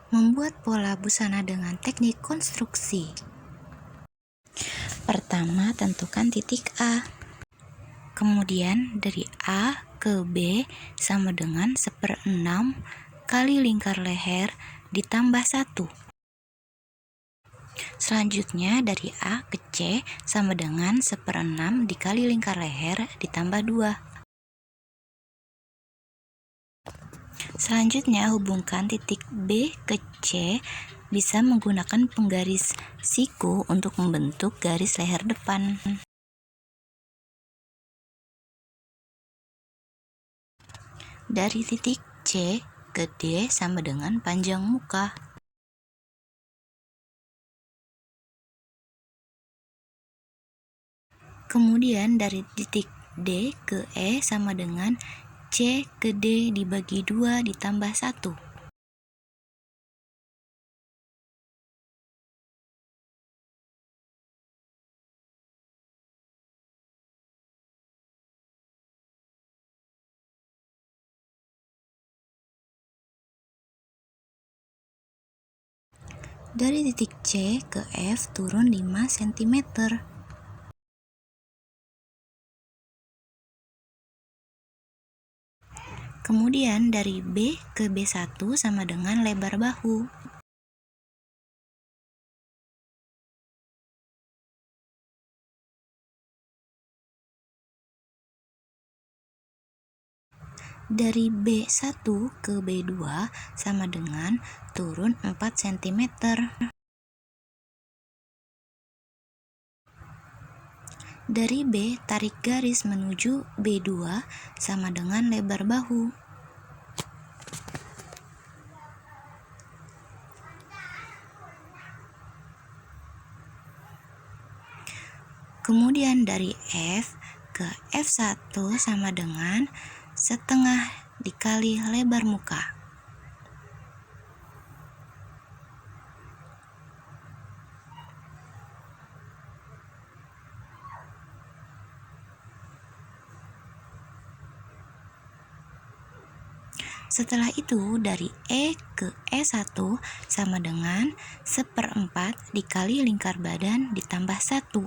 Membuat pola busana dengan teknik konstruksi. Pertama, tentukan titik A. Kemudian dari A ke B sama dengan 1/6 kali lingkar leher ditambah 1. Selanjutnya dari A ke C sama dengan 1/6 dikali lingkar leher ditambah 2. Selanjutnya hubungkan titik B ke C bisa menggunakan penggaris siku untuk membentuk garis leher depan. Dari titik C ke D sama dengan panjang muka. Kemudian dari titik D ke E sama dengan C ke D dibagi 2 ditambah 1. Dari titik C ke F turun 5 cm. Kemudian dari B ke B1 sama dengan lebar bahu. Dari B1 ke B2 sama dengan turun 4 cm. Dari B, tarik garis menuju B2 sama dengan lebar bahu. Kemudian dari F ke F1 sama dengan setengah dikali lebar muka. Setelah itu dari E ke E1 sama dengan 1/4 dikali lingkar badan ditambah 1.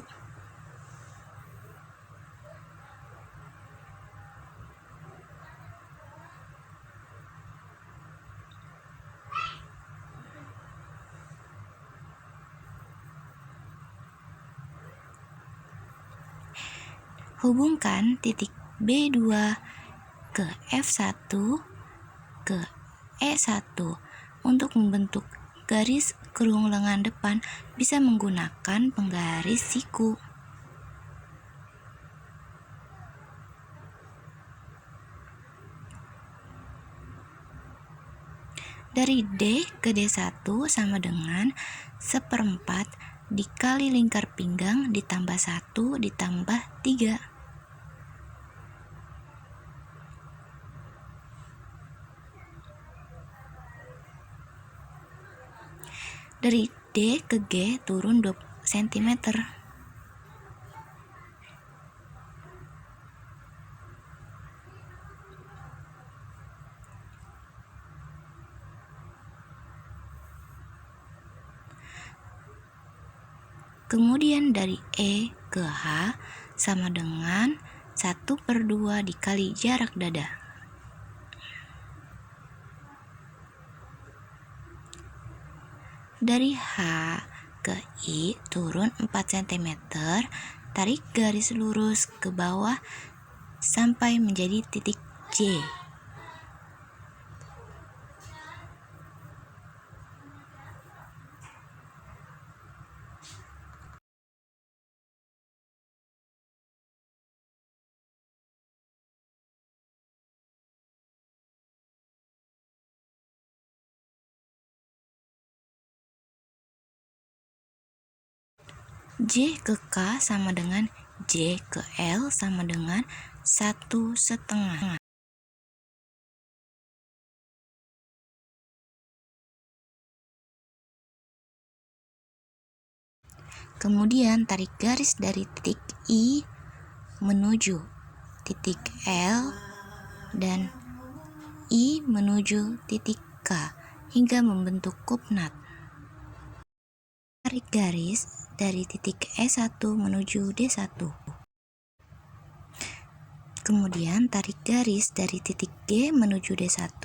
Hubungkan titik B2 ke F1 ke E1 untuk membentuk garis kerung lengan depan bisa menggunakan penggaris siku. Dari D ke D1 sama dengan 1/4 dikali lingkar pinggang ditambah 1 ditambah 3. Dari D ke G turun 2 cm. Kemudian dari E ke H sama dengan 1/2 dikali jarak dada. Dari H ke I turun 4 cm, tarik garis lurus ke bawah sampai menjadi titik J. J ke K sama dengan J ke L sama dengan 1/2. Kemudian tarik garis dari titik I menuju titik L dan I menuju titik K hingga membentuk kupnat. Tarik garis dari titik E1 menuju D1. Kemudian tarik garis dari titik G menuju D1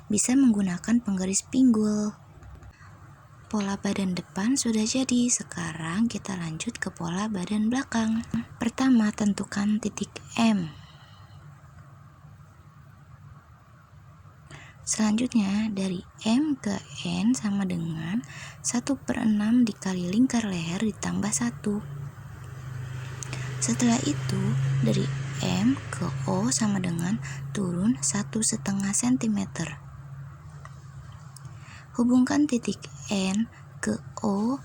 bisa menggunakan penggaris pinggul. Pola badan depan sudah jadi, sekarang kita lanjut ke pola badan belakang. Pertama, tentukan titik M. Selanjutnya, dari M ke N sama dengan 1/6 dikali lingkar leher ditambah 1. Setelah itu, dari M ke O sama dengan turun 1,5 cm. Hubungkan titik N ke O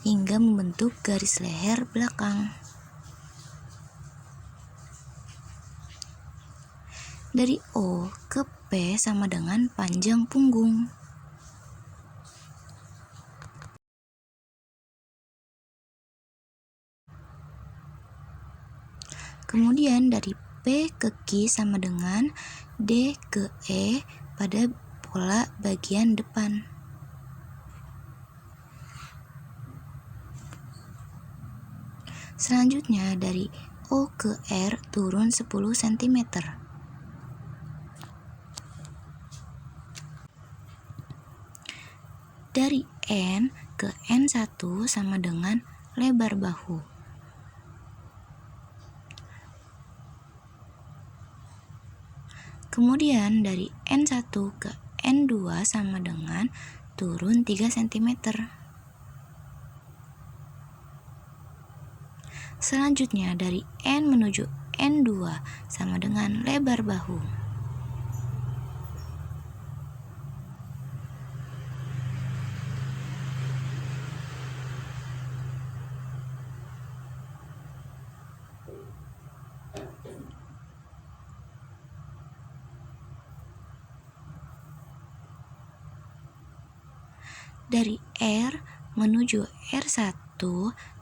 hingga membentuk garis leher belakang. Dari O ke P sama dengan panjang punggung. Kemudian dari P ke Q sama dengan D ke E pada pola bagian depan. Selanjutnya dari O ke R turun 10 cm. Dari N ke N1 sama dengan lebar bahu. Kemudian dari N1 ke N2 sama dengan turun 3 cm. Selanjutnya dari N menuju N2 sama dengan lebar bahu. Dari R menuju R1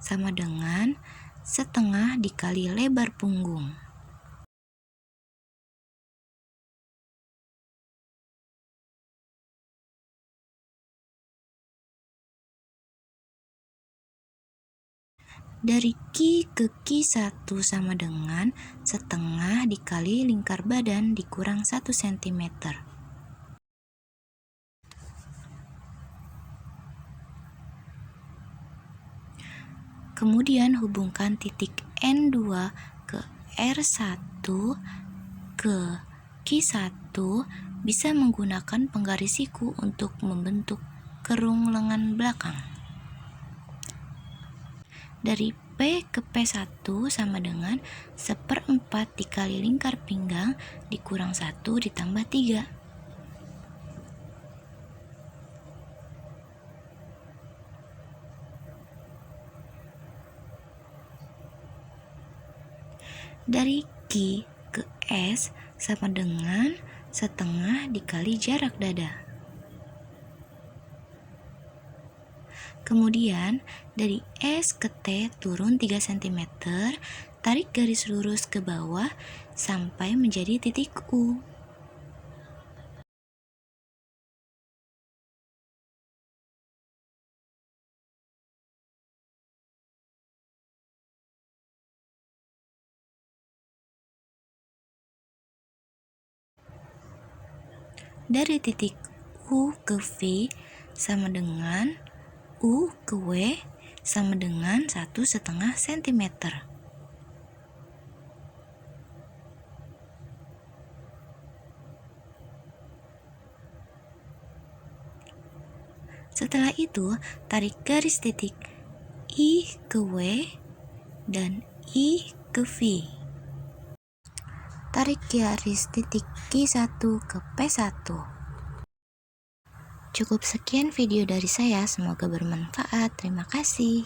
sama dengan setengah dikali lebar punggung. Dari Q ke Q1 sama dengan setengah dikali lingkar badan dikurang 1 cm. Kemudian hubungkan titik N2 ke R1 ke Q1 bisa menggunakan penggaris siku untuk membentuk kerung lengan belakang. Dari P ke P1 sama dengan 1/4 dikali lingkar pinggang dikurang 1 ditambah 3. Dari Q ke S sama dengan setengah dikali jarak dada. Kemudian dari S ke T turun 3 cm, tarik garis lurus ke bawah sampai menjadi titik U. Dari titik U ke V sama dengan U ke W sama dengan 1,5 cm. Setelah itu, tarik garis titik I ke W dan I ke V. Tarik garis titik Q1 ke P1. Cukup sekian video dari saya, semoga bermanfaat. Terima kasih.